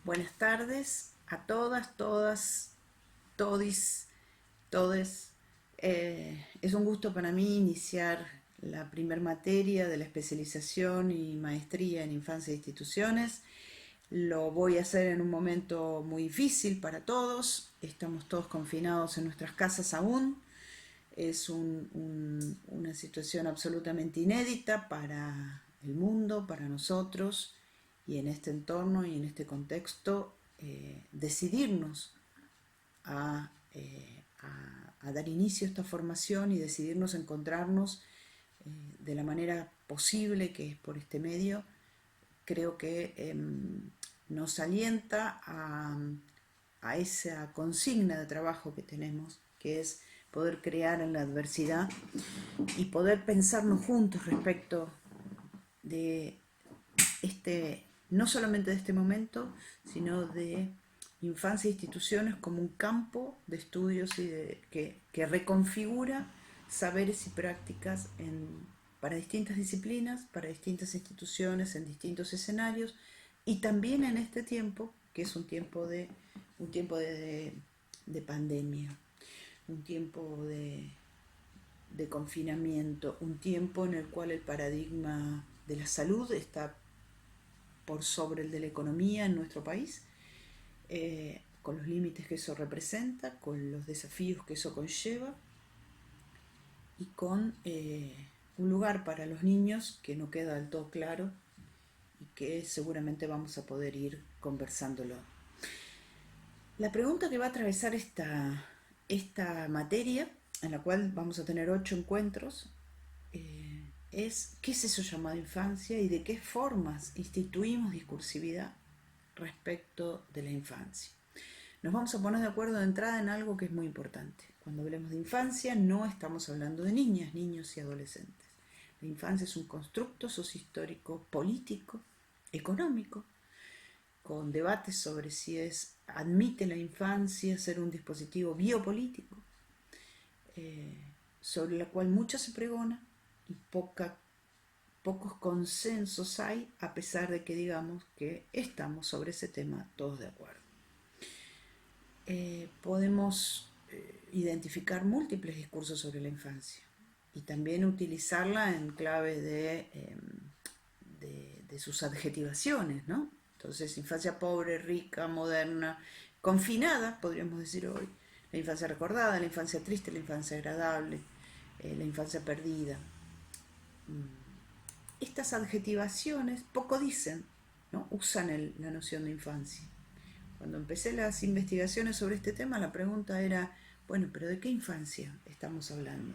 Buenas tardes a todas, todis, todes. Es un gusto para mí iniciar la primer materia de la especialización y maestría en infancia e instituciones. Lo voy a hacer en un momento muy difícil para todos. Estamos todos confinados en nuestras casas aún. Es una situación absolutamente inédita para el mundo, para nosotros, y en este entorno y en este contexto decidirnos a dar inicio a esta formación y decidirnos a encontrarnos de la manera posible, que es por este medio, creo que nos alienta a esa consigna de trabajo que tenemos, que es poder crear en la adversidad y poder pensarnos juntos respecto de no solamente de este momento, sino de infancia e instituciones como un campo de estudios que reconfigura saberes y prácticas para distintas disciplinas, para distintas instituciones, en distintos escenarios, y también en este tiempo, que es un tiempo de pandemia, un tiempo de confinamiento, un tiempo en el cual el paradigma de la salud está por sobre el de la economía en nuestro país, con los límites que eso representa, con los desafíos que eso conlleva y con un lugar para los niños que no queda del todo claro y que seguramente vamos a poder ir conversándolo. La pregunta que va a atravesar esta materia, en la cual vamos a tener 8 encuentros, es ¿qué es eso llamado infancia y de qué formas instituimos discursividad respecto de la infancia? Nos vamos a poner de acuerdo de entrada en algo que es muy importante. Cuando hablemos de infancia no estamos hablando de niñas, niños y adolescentes. La infancia es un constructo sociohistórico, político, económico, con debates sobre si admite la infancia ser un dispositivo biopolítico, sobre la cual mucho se pregona y pocos consensos hay, a pesar de que digamos que estamos sobre ese tema todos de acuerdo. Podemos identificar múltiples discursos sobre la infancia y también utilizarla en clave de sus adjetivaciones, ¿no? Entonces, infancia pobre, rica, moderna, confinada, podríamos decir hoy, la infancia recordada, la infancia triste, la infancia agradable, la infancia perdida. Estas adjetivaciones poco dicen, ¿no? Usan la noción de infancia. Cuando empecé las investigaciones sobre este tema, la pregunta era, bueno, pero ¿de qué infancia estamos hablando?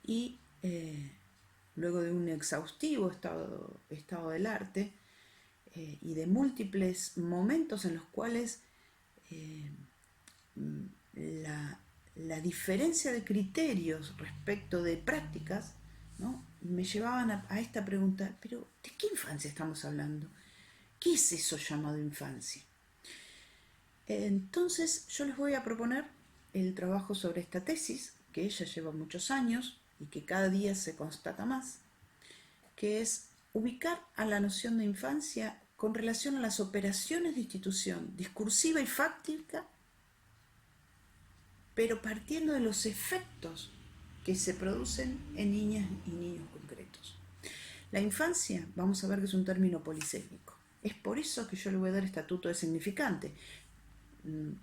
Y luego de un exhaustivo estado del arte y de múltiples momentos en los cuales eh, la diferencia de criterios respecto de prácticas, ¿no?, me llevaban a esta pregunta, pero ¿de qué infancia estamos hablando? ¿Qué es eso llamado infancia? Entonces yo les voy a proponer el trabajo sobre esta tesis, que ella lleva muchos años y que cada día se constata más, que es ubicar a la noción de infancia con relación a las operaciones de institución discursiva y fáctica, pero partiendo de los efectos que se producen en niñas y niños concretos. La infancia, vamos a ver que es un término polisémico. Es por eso que yo le voy a dar estatuto de significante.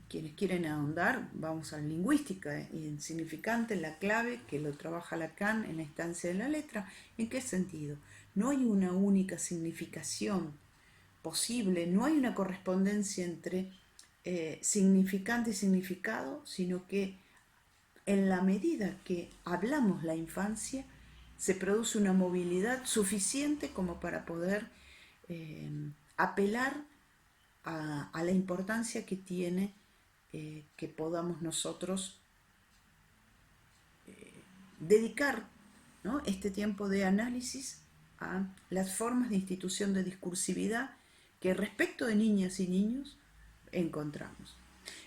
Quienes quieren ahondar, vamos a la lingüística y en significante, la clave que lo trabaja Lacan en la instancia de la letra. ¿En qué sentido? No hay una única significación posible, no hay una correspondencia entre significante y significado, sino que en la medida que hablamos la infancia, se produce una movilidad suficiente como para poder apelar a la importancia que tiene que podamos nosotros dedicar, ¿no?, este tiempo de análisis a las formas de institución de discursividad que respecto de niñas y niños encontramos.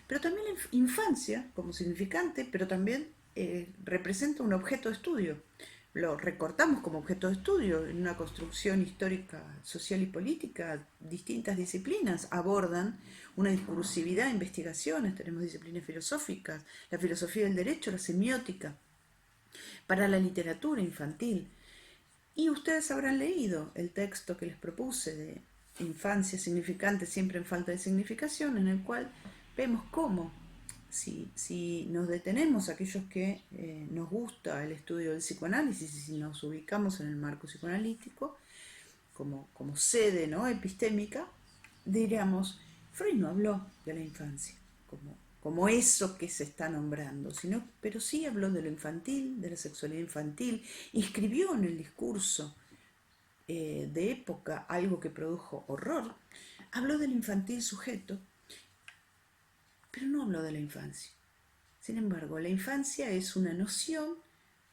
Pero también la infancia como significante, pero también representa un objeto de estudio. lo recortamos como objeto de estudio en una construcción histórica, social y política. Distintas disciplinas abordan una discursividad, investigaciones, tenemos disciplinas filosóficas, la filosofía del derecho, la semiótica, para la literatura infantil. Y ustedes habrán leído el texto que les propuse de Infancia significante siempre en falta de significación, en el cual vemos cómo, si nos detenemos aquellos que nos gusta el estudio del psicoanálisis y si nos ubicamos en el marco psicoanalítico como sede, ¿no?, epistémica, diríamos, Freud no habló de la infancia como eso que se está nombrando, pero sí habló de lo infantil, de la sexualidad infantil, y escribió en el discurso de época algo que produjo horror, habló del infantil sujeto, pero no habló de la infancia. Sin embargo, la infancia es una noción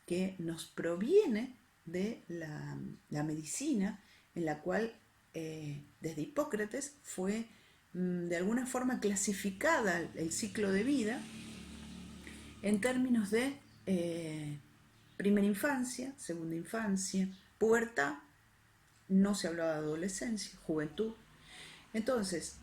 que nos proviene de la medicina, en la cual desde Hipócrates fue de alguna forma clasificada el ciclo de vida en términos de primera infancia, segunda infancia, pubertad, no se hablaba de adolescencia, juventud. Entonces,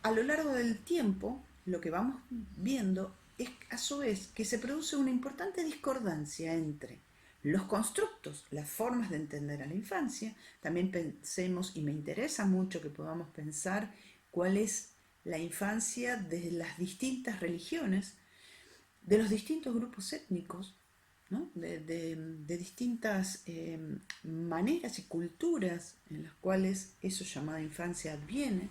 a lo largo del tiempo, lo que vamos viendo es a su vez que se produce una importante discordancia entre los constructos, las formas de entender a la infancia. También pensemos, y me interesa mucho que podamos pensar cuál es la infancia de las distintas religiones, de los distintos grupos étnicos, ¿no?, de distintas maneras y culturas en las cuales eso llamada infancia adviene,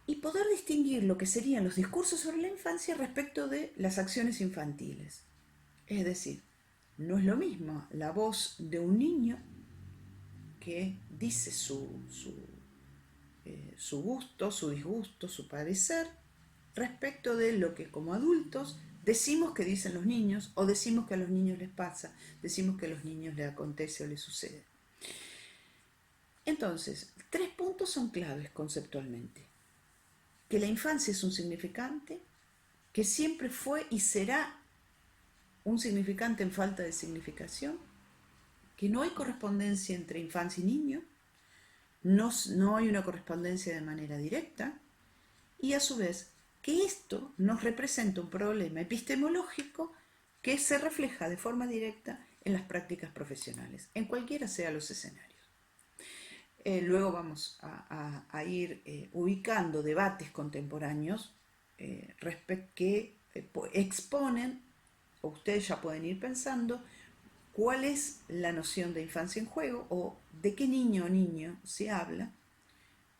y poder distinguir lo que serían los discursos sobre la infancia respecto de las acciones infantiles. Es decir, no es lo mismo la voz de un niño que dice su gusto, su disgusto, su padecer, respecto de lo que como adultos decimos que dicen los niños, o decimos que a los niños les pasa, decimos que a los niños les acontece o les sucede. Entonces, 3 puntos son claves conceptualmente: que la infancia es un significante, que siempre fue y será un significante en falta de significación, que no hay correspondencia entre infancia y niño, no hay una correspondencia de manera directa, y a su vez que esto nos representa un problema epistemológico que se refleja de forma directa en las prácticas profesionales, en cualquiera sea los escenarios. Luego vamos a ir ubicando debates contemporáneos que exponen, o ustedes ya pueden ir pensando, cuál es la noción de infancia en juego o de qué niño o niño se habla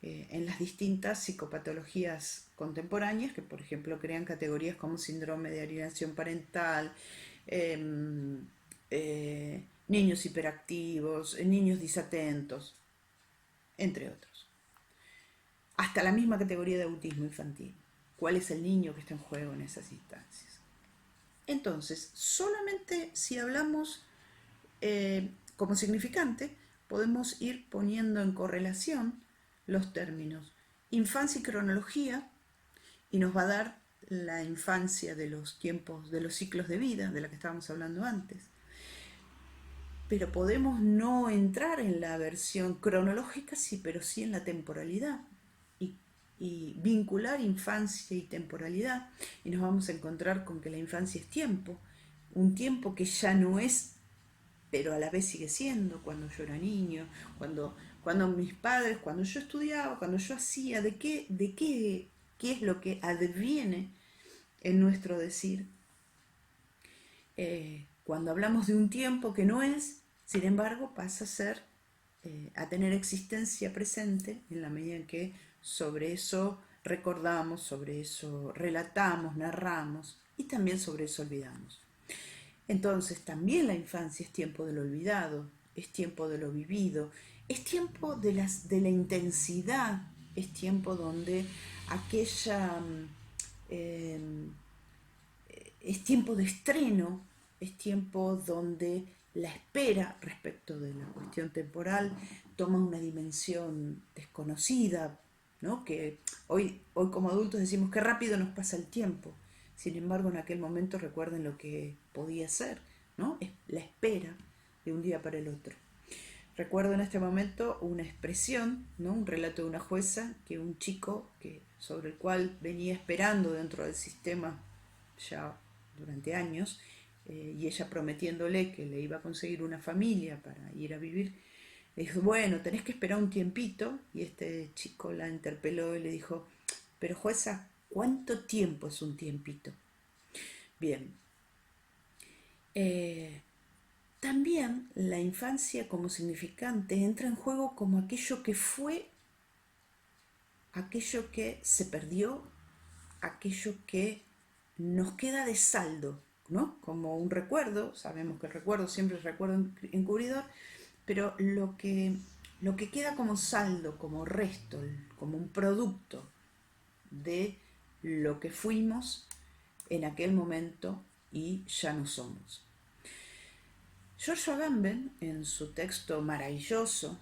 en las distintas psicopatologías contemporáneas que, por ejemplo, crean categorías como síndrome de alienación parental, niños hiperactivos, niños desatentos, entre otros. Hasta la misma categoría de autismo infantil. ¿Cuál es el niño que está en juego en esas instancias? Entonces, solamente si hablamos como significante, podemos ir poniendo en correlación los términos infancia y cronología, y nos va a dar la infancia de los tiempos, de los ciclos de vida, de la que estábamos hablando antes. Pero podemos no entrar en la versión cronológica, sí, pero sí en la temporalidad, y vincular infancia y temporalidad, y nos vamos a encontrar con que la infancia es tiempo, un tiempo que ya no es, pero a la vez sigue siendo, cuando yo era niño, cuando mis padres, cuando yo estudiaba, cuando yo hacía, qué es lo que adviene en nuestro decir. Cuando hablamos de un tiempo que no es, sin embargo, pasa a ser, a tener existencia presente en la medida en que sobre eso recordamos, sobre eso relatamos, narramos, y también sobre eso olvidamos. Entonces también la infancia es tiempo de lo olvidado, es tiempo de lo vivido, es tiempo de la intensidad, es tiempo donde aquella es tiempo de estreno, es tiempo donde la espera respecto de la cuestión temporal toma una dimensión desconocida, ¿no? Que hoy como adultos decimos que rápido nos pasa el tiempo. Sin embargo, en aquel momento recuerden lo que podía ser, ¿no? la espera de un día para el otro. Recuerdo en este momento una expresión, ¿no? Un relato de una jueza, que un chico sobre el cual venía esperando dentro del sistema ya durante años, y ella prometiéndole que le iba a conseguir una familia para ir a vivir, le dijo, bueno, tenés que esperar un tiempito, y este chico la interpeló y le dijo, pero jueza, ¿cuánto tiempo es un tiempito? Bien, eh, también la infancia como significante entra en juego como aquello que fue, aquello que se perdió, aquello que nos queda de saldo, ¿no? Como un recuerdo, sabemos que el recuerdo siempre es recuerdo encubridor, pero lo que queda como saldo, como resto, como un producto de lo que fuimos en aquel momento y ya no somos. George Agamben, en su texto maravilloso,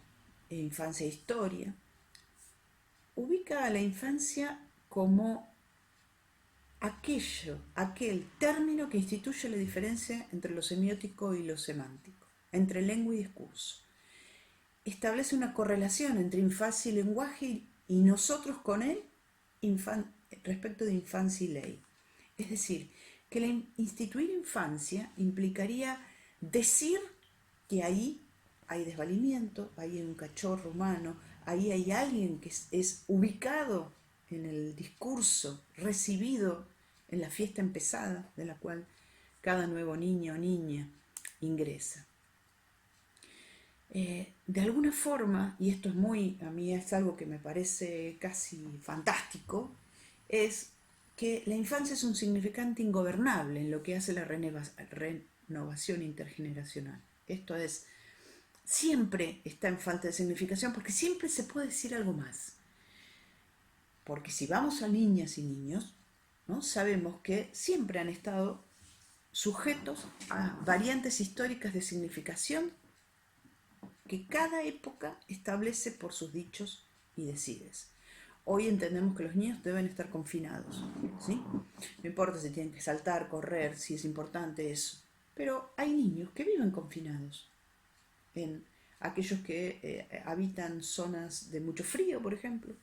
Infancia e Historia, ubica a la infancia como aquel término que instituye la diferencia entre lo semiótico y lo semántico, entre lengua y discurso. Establece una correlación entre infancia y lenguaje y nosotros con él respecto de infancia y ley. Es decir, que instituir infancia implicaría decir que ahí hay desvalimiento, ahí hay un cachorro humano, ahí hay alguien que es ubicado en el discurso, recibido en la fiesta empezada, de la cual cada nuevo niño o niña ingresa. De alguna forma, y esto a mí es algo que me parece casi fantástico, es que la infancia es un significante ingobernable en lo que hace la renovación intergeneracional. Esto es, siempre está en falta de significación porque siempre se puede decir algo más. Porque si vamos a niñas y niños, ¿no? Sabemos que siempre han estado sujetos a variantes históricas de significación que cada época establece por sus dichos y decides. Hoy entendemos que los niños deben estar confinados, ¿sí? No importa si tienen que saltar, correr, si es importante eso. Pero hay niños que viven confinados. En aquellos que habitan zonas de mucho frío, por ejemplo,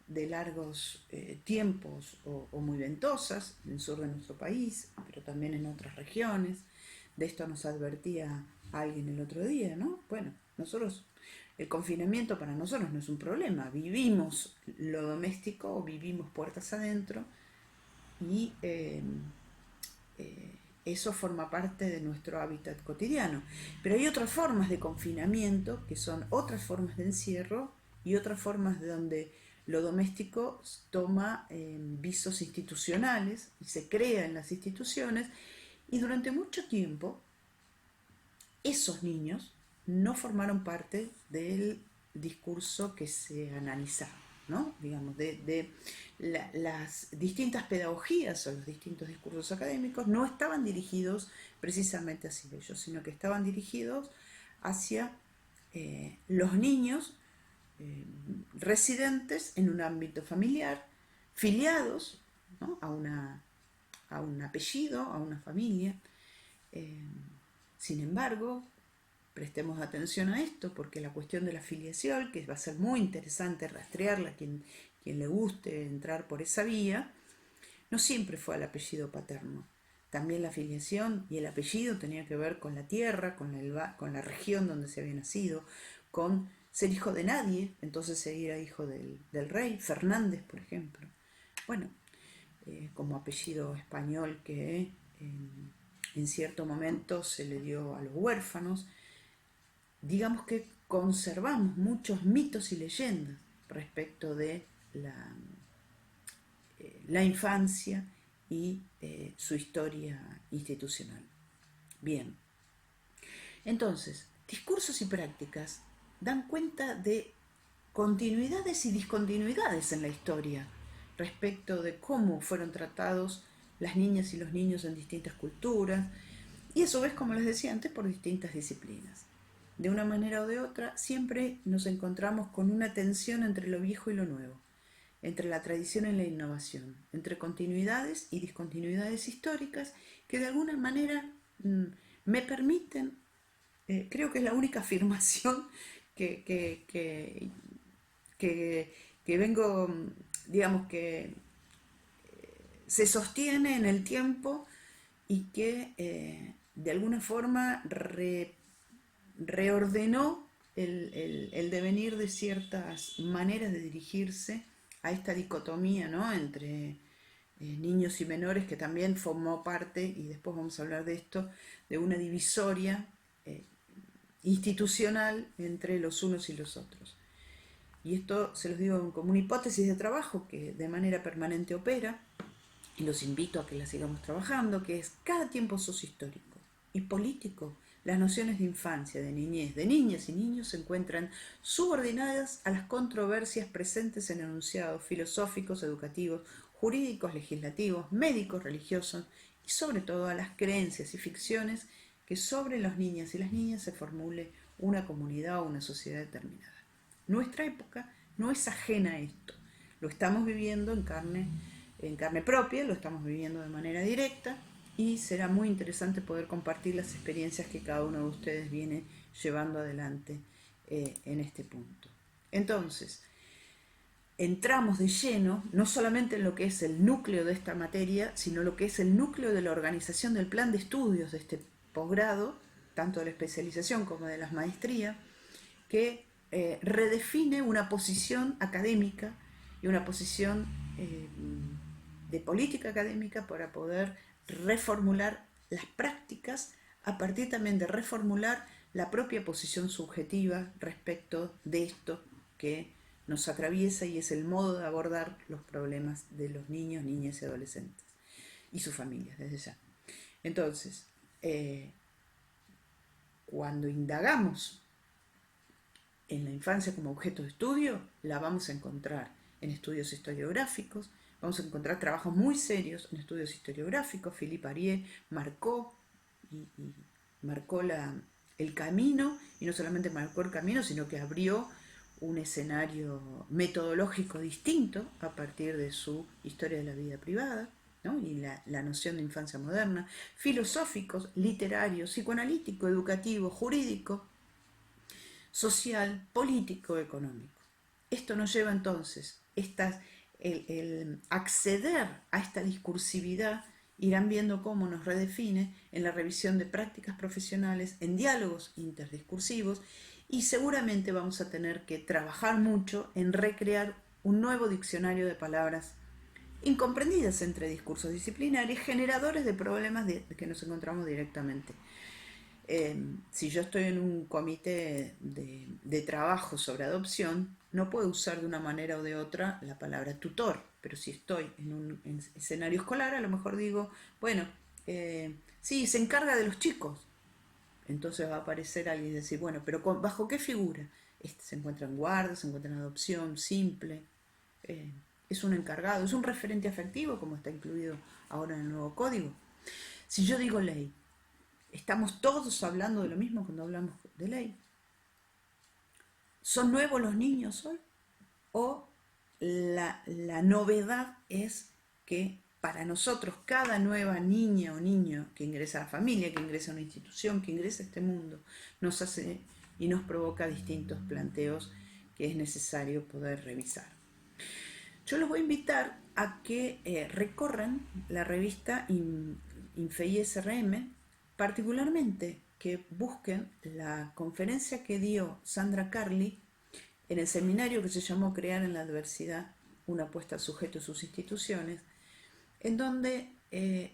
de largos tiempos o muy ventosas, en el sur de nuestro país, pero también en otras regiones. De esto nos advertía alguien el otro día, ¿no? Bueno, el confinamiento para nosotros no es un problema, vivimos lo doméstico o vivimos puertas adentro y eso forma parte de nuestro hábitat cotidiano. Pero hay otras formas de confinamiento que son otras formas de encierro y otras formas de donde lo doméstico toma visos institucionales y se crea en las instituciones, y durante mucho tiempo esos niños no formaron parte del discurso que se analizaba, ¿no? Digamos, las distintas pedagogías o los distintos discursos académicos no estaban dirigidos precisamente hacia ellos, sino que estaban dirigidos hacia los niños residentes en un ámbito familiar, filiados, ¿no? a un apellido, a una familia. Sin embargo, prestemos atención a esto, porque la cuestión de la filiación, que va a ser muy interesante rastrearla, quien le guste entrar por esa vía, no siempre fue al apellido paterno. También la filiación y el apellido tenía que ver con la tierra, con la región donde se había nacido, con ser hijo de nadie, entonces era hijo del rey, Fernández, por ejemplo. Bueno, como apellido español que en cierto momento se le dio a los huérfanos. Digamos que conservamos muchos mitos y leyendas respecto de la infancia y su historia institucional. Bien, entonces, discursos y prácticas dan cuenta de continuidades y discontinuidades en la historia respecto de cómo fueron tratados las niñas y los niños en distintas culturas y a su vez, como les decía antes, por distintas disciplinas. De una manera o de otra, siempre nos encontramos con una tensión entre lo viejo y lo nuevo, entre la tradición y la innovación, entre continuidades y discontinuidades históricas que de alguna manera me permiten, creo que es la única afirmación que, que, que, que vengo, digamos que se sostiene en el tiempo y que de alguna forma reordenó el devenir de ciertas maneras de dirigirse a esta dicotomía, ¿no?, entre niños y menores, que también formó parte, y después vamos a hablar de esto, de una divisoria institucional entre los unos y los otros. Y esto se los digo como una hipótesis de trabajo que de manera permanente opera, y los invito a que la sigamos trabajando, que es: cada tiempo sociohistórico y político, las nociones de infancia, de niñez, de niñas y niños se encuentran subordinadas a las controversias presentes en enunciados filosóficos, educativos, jurídicos, legislativos, médicos, religiosos y sobre todo a las creencias y ficciones que sobre las niñas y las niñas se formule una comunidad o una sociedad determinada. Nuestra época no es ajena a esto, lo estamos viviendo en carne propia, lo estamos viviendo de manera directa, y será muy interesante poder compartir las experiencias que cada uno de ustedes viene llevando adelante en este punto. Entonces, entramos de lleno, no solamente en lo que es el núcleo de esta materia, sino lo que es el núcleo de la organización del plan de estudios de este posgrado, tanto de la especialización como de las maestrías, que redefine una posición académica y una posición de política académica para poder reformular las prácticas, a partir también de reformular la propia posición subjetiva respecto de esto que nos atraviesa y es el modo de abordar los problemas de los niños, niñas y adolescentes y sus familias desde ya. Entonces, cuando indagamos en la infancia como objeto de estudio, la vamos a encontrar en estudios historiográficos, vamos a encontrar trabajos muy serios en estudios historiográficos. Philippe Arié marcó el camino, y no solamente marcó el camino, sino que abrió un escenario metodológico distinto a partir de su historia de la vida privada, ¿no?, y la noción de infancia moderna, filosóficos, literarios, psicoanalítico, educativo, jurídico, social, político, económico. Esto nos lleva entonces, el acceder a esta discursividad, irán viendo cómo nos redefine en la revisión de prácticas profesionales, en diálogos interdiscursivos, y seguramente vamos a tener que trabajar mucho en recrear un nuevo diccionario de palabras incomprendidas entre discursos disciplinarios, generadores de problemas que nos encontramos directamente. Si yo estoy en un comité de trabajo sobre adopción, no puedo usar de una manera o de otra la palabra tutor, pero si estoy en un escenario escolar, a lo mejor digo, bueno, sí, se encarga de los chicos. Entonces va a aparecer alguien y decir, bueno, pero ¿bajo qué figura? Se encuentra en guardia, se encuentra en adopción, simple, es un encargado, es un referente afectivo, como está incluido ahora en el nuevo código. Si yo digo ley, ¿estamos todos hablando de lo mismo cuando hablamos de ley? ¿Son nuevos los niños hoy? ¿O la novedad es que para nosotros cada nueva niña o niño que ingresa a la familia, que ingresa a una institución, que ingresa a este mundo, nos hace y nos provoca distintos planteos que es necesario poder revisar? Yo los voy a invitar a que recorran la revista INFEI SRM, particularmente que busquen la conferencia que dio Sandra Carli en el seminario que se llamó Crear en la Adversidad, una apuesta al sujeto y sus instituciones, en donde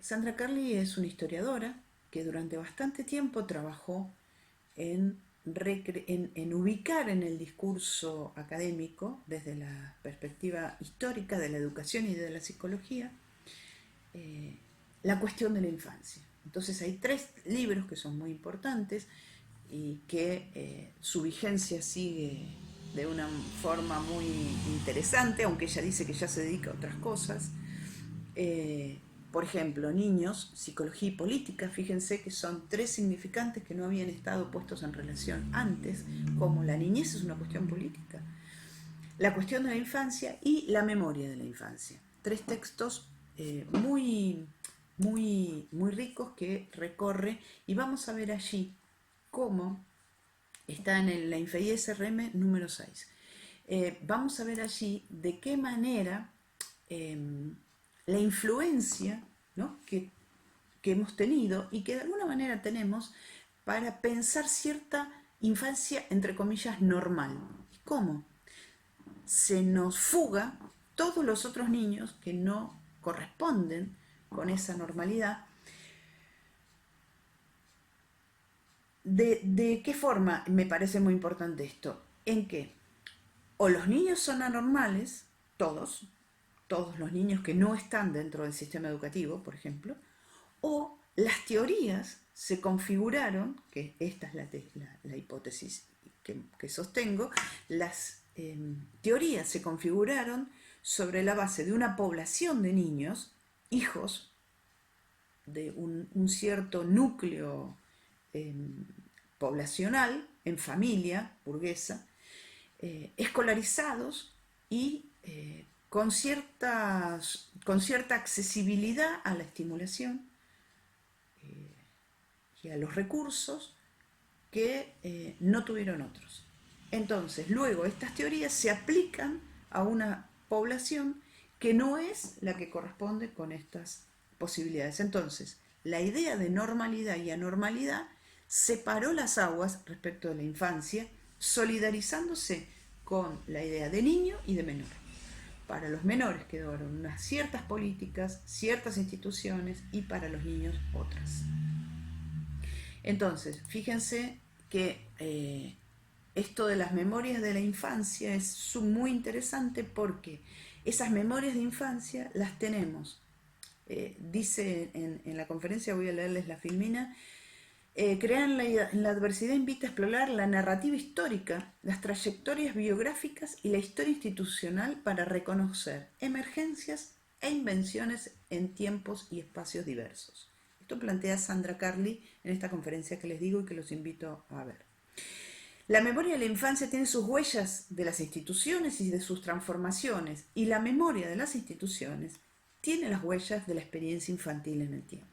Sandra Carli es una historiadora que durante bastante tiempo trabajó en ubicar en el discurso académico, desde la perspectiva histórica de la educación y de la psicología, la cuestión de la infancia. Entonces hay 3 libros que son muy importantes y que su vigencia sigue de una forma muy interesante, aunque ella dice que ya se dedica a otras cosas. Por ejemplo, Niños, Psicología y Política, fíjense que son 3 significantes que no habían estado puestos en relación antes, como la niñez es una cuestión política, la cuestión de la infancia y la memoria de la infancia. 3 textos muy muy, muy ricos que recorre y vamos a ver allí cómo está en la Infey SRM número 6. Vamos a ver allí de qué manera la influencia, ¿no?, que hemos tenido y que de alguna manera tenemos para pensar cierta infancia, entre comillas, normal. ¿Cómo? Se nos fuga todos los otros niños que no corresponden con esa normalidad. ¿De qué forma me parece muy importante esto? En que o los niños son anormales, todos los niños que no están dentro del sistema educativo, por ejemplo, o las teorías se configuraron, que esta es la hipótesis que sostengo, las teorías se configuraron sobre la base de una población de niños, hijos de un cierto núcleo poblacional, en familia burguesa, escolarizados y con cierta accesibilidad a la estimulación y a los recursos que no tuvieron otros. Entonces, luego estas teorías se aplican a una población que no es la que corresponde con estas posibilidades. Entonces, la idea de normalidad y anormalidad separó las aguas respecto de la infancia, solidarizándose con la idea de niño y de menor. Para los menores quedaron unas ciertas políticas, ciertas instituciones, y para los niños otras. Entonces, fíjense que esto de las memorias de la infancia es muy interesante porque esas memorias de infancia las tenemos. Dice en la conferencia, voy a leerles la filmina, crear en la adversidad invita a explorar la narrativa histórica, las trayectorias biográficas y la historia institucional para reconocer emergencias e invenciones en tiempos y espacios diversos. Esto plantea Sandra Carli en esta conferencia que les digo y que los invito a ver. La memoria de la infancia tiene sus huellas de las instituciones y de sus transformaciones, y la memoria de las instituciones tiene las huellas de la experiencia infantil en el tiempo.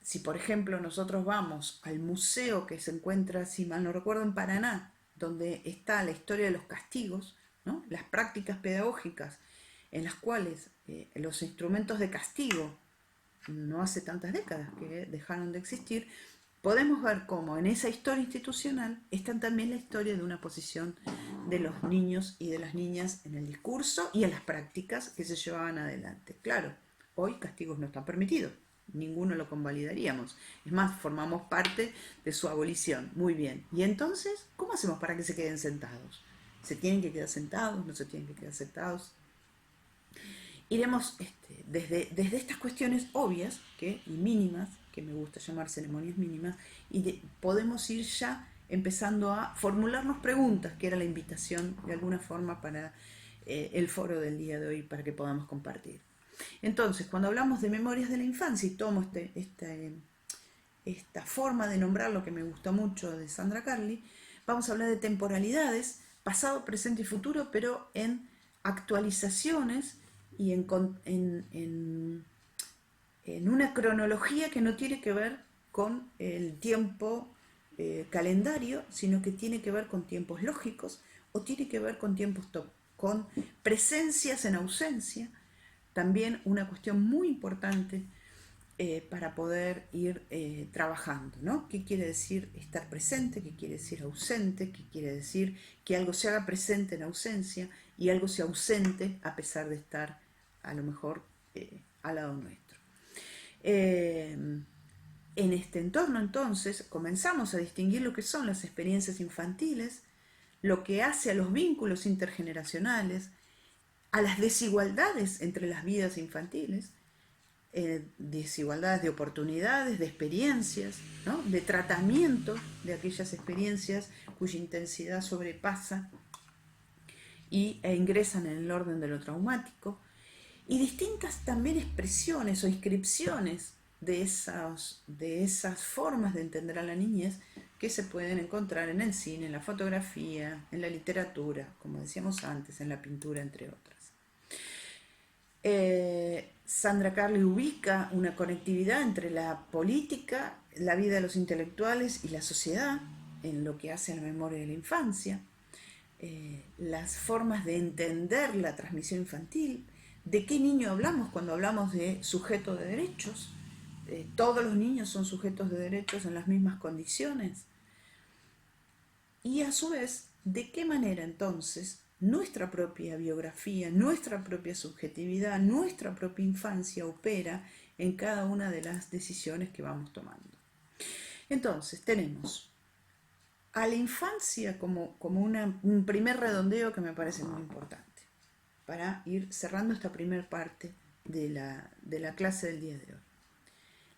Si por ejemplo nosotros vamos al museo que se encuentra, si mal no recuerdo, en Paraná, donde está la historia de los castigos, ¿no?, las prácticas pedagógicas en las cuales los instrumentos de castigo no hace tantas décadas que dejaron de existir, podemos ver cómo en esa historia institucional está también la historia de una posición de los niños y de las niñas en el discurso y en las prácticas que se llevaban adelante. Claro, hoy castigos no están permitidos, ninguno lo convalidaríamos. Es más, formamos parte de su abolición. Muy bien. ¿Y entonces cómo hacemos para que se queden sentados? ¿Se tienen que quedar sentados? ¿No se tienen que quedar sentados? Iremos desde estas cuestiones obvias y mínimas, que me gusta llamar ceremonias mínimas, y podemos ir ya empezando a formularnos preguntas, que era la invitación de alguna forma para el foro del día de hoy, para que podamos compartir. Entonces, cuando hablamos de memorias de la infancia, y tomo esta forma de nombrar lo que me gusta mucho de Sandra Carli, vamos a hablar de temporalidades, pasado, presente y futuro, pero en actualizaciones y en una cronología que no tiene que ver con el tiempo calendario, sino que tiene que ver con tiempos lógicos o tiene que ver con tiempos con presencias en ausencia. También una cuestión muy importante para poder ir trabajando, ¿no? ¿Qué quiere decir estar presente? ¿Qué quiere decir ausente? ¿Qué quiere decir que algo se haga presente en ausencia y algo se ausente a pesar de estar a lo mejor al lado nuestro? En este entorno, entonces, comenzamos a distinguir lo que son las experiencias infantiles, lo que hace a los vínculos intergeneracionales, a las desigualdades entre las vidas infantiles, desigualdades de oportunidades, de experiencias, ¿no?, de tratamiento de aquellas experiencias cuya intensidad sobrepasa e ingresan en el orden de lo traumático, y distintas también expresiones o inscripciones de esas formas de entender a la niñez que se pueden encontrar en el cine, en la fotografía, en la literatura, como decíamos antes, en la pintura, entre otras. Sandra Carli ubica una conectividad entre la política, la vida de los intelectuales y la sociedad en lo que hace a la memoria de la infancia, las formas de entender la transmisión infantil, de qué niño hablamos cuando hablamos de sujeto de derechos. Todos los niños son sujetos de derechos en las mismas condiciones. Y a su vez, ¿de qué manera entonces nuestra propia biografía, nuestra propia subjetividad, nuestra propia infancia opera en cada una de las decisiones que vamos tomando? Entonces, tenemos a la infancia como un primer redondeo que me parece muy importante para ir cerrando esta primera parte de la clase del día de hoy.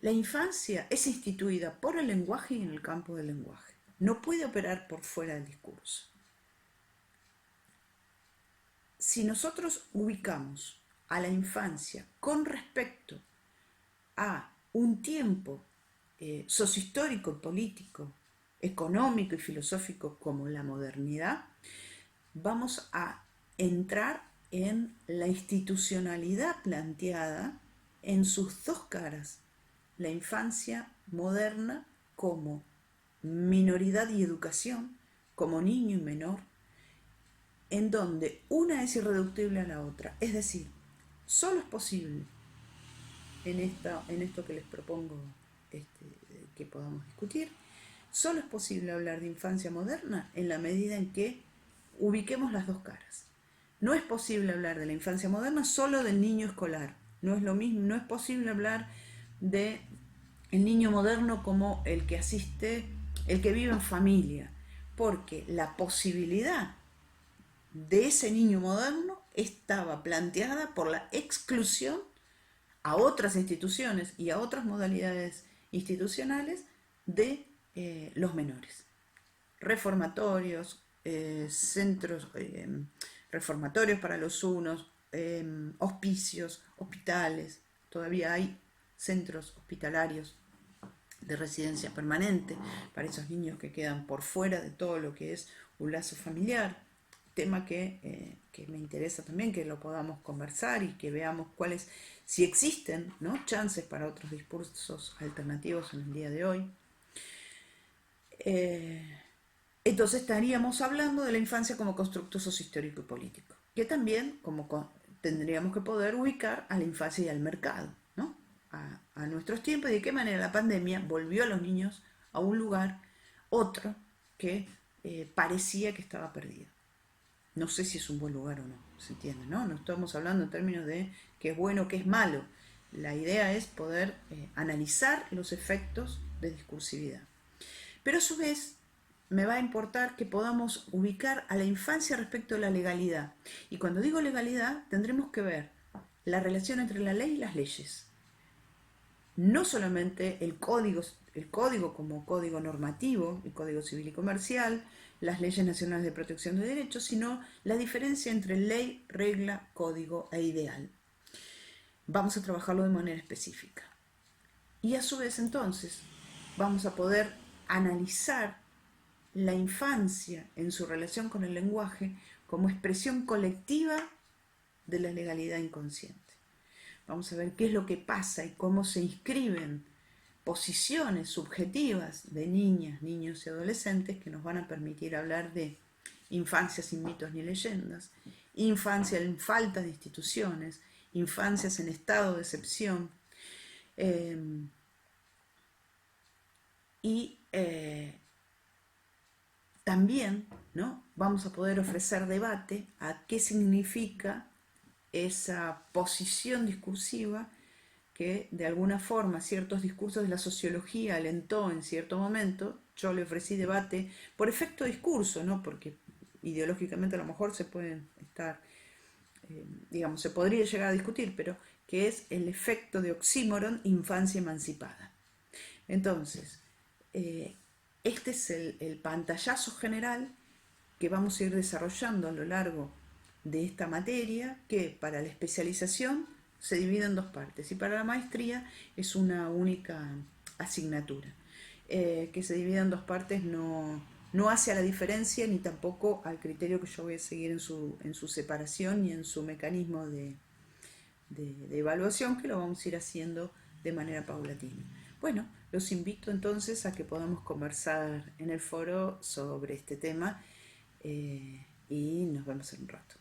La infancia es instituida por el lenguaje y en el campo del lenguaje. No puede operar por fuera del discurso. Si nosotros ubicamos a la infancia con respecto a un tiempo sociohistórico y político, económico y filosófico como la modernidad, vamos a entrar en la institucionalidad planteada en sus dos caras, la infancia moderna como minoridad y educación, como niño y menor, en donde una es irreductible a la otra. Es decir, solo es posible en esto que les propongo que podamos discutir, solo es posible hablar de infancia moderna en la medida en que ubiquemos las dos caras. No es posible hablar de la infancia moderna solo del niño escolar. No es lo mismo, no es posible hablar de el niño moderno como el que asiste, el que vive en familia, porque la posibilidad de ese niño moderno estaba planteada por la exclusión a otras instituciones y a otras modalidades institucionales de los menores. Reformatorios, centros reformatorios para los unos, hospicios, hospitales, todavía hay centros hospitalarios de residencia permanente para esos niños que quedan por fuera de todo lo que es un lazo familiar, tema que me interesa también que lo podamos conversar y que veamos cuáles, si existen, ¿no?, chances para otros discursos alternativos en el día de hoy. Entonces estaríamos hablando de la infancia como constructo sociohistórico y político, que también tendríamos que poder ubicar a la infancia y al mercado, ¿no?, a nuestros tiempos, y de qué manera la pandemia volvió a los niños a un lugar, otro, que parecía que estaba perdido. No sé si es un buen lugar o no, ¿se entiende?, ¿no? No estamos hablando en términos de qué es bueno o qué es malo. La idea es poder analizar los efectos de discursividad. Pero a su vez me va a importar que podamos ubicar a la infancia respecto a la legalidad. Y cuando digo legalidad, tendremos que ver la relación entre la ley y las leyes. No solamente el código como código normativo, el Código Civil y Comercial, las leyes nacionales de protección de derechos, sino la diferencia entre ley, regla, código e ideal. Vamos a trabajarlo de manera específica. Y a su vez entonces vamos a poder analizar la infancia en su relación con el lenguaje como expresión colectiva de la legalidad inconsciente. Vamos a ver qué es lo que pasa y cómo se inscriben posiciones subjetivas de niñas, niños y adolescentes que nos van a permitir hablar de infancia sin mitos ni leyendas, infancia en falta de instituciones, infancias en estado de excepción, también, ¿no?, vamos a poder ofrecer debate a qué significa esa posición discursiva que de alguna forma ciertos discursos de la sociología alentó en cierto momento. Yo le ofrecí debate por efecto discurso, no porque ideológicamente a lo mejor se pueden estar, digamos, se podría llegar a discutir, pero que es el efecto de oxímoron infancia emancipada. Entonces, este es el pantallazo general que vamos a ir desarrollando a lo largo de esta materia, que para la especialización se divide en dos partes y para la maestría es una única asignatura. Que se divide en dos partes no hace a la diferencia ni tampoco al criterio que yo voy a seguir en su separación y en su mecanismo de evaluación que lo vamos a ir haciendo de manera paulatina. Bueno, los invito entonces a que podamos conversar en el foro sobre este tema y nos vemos en un rato.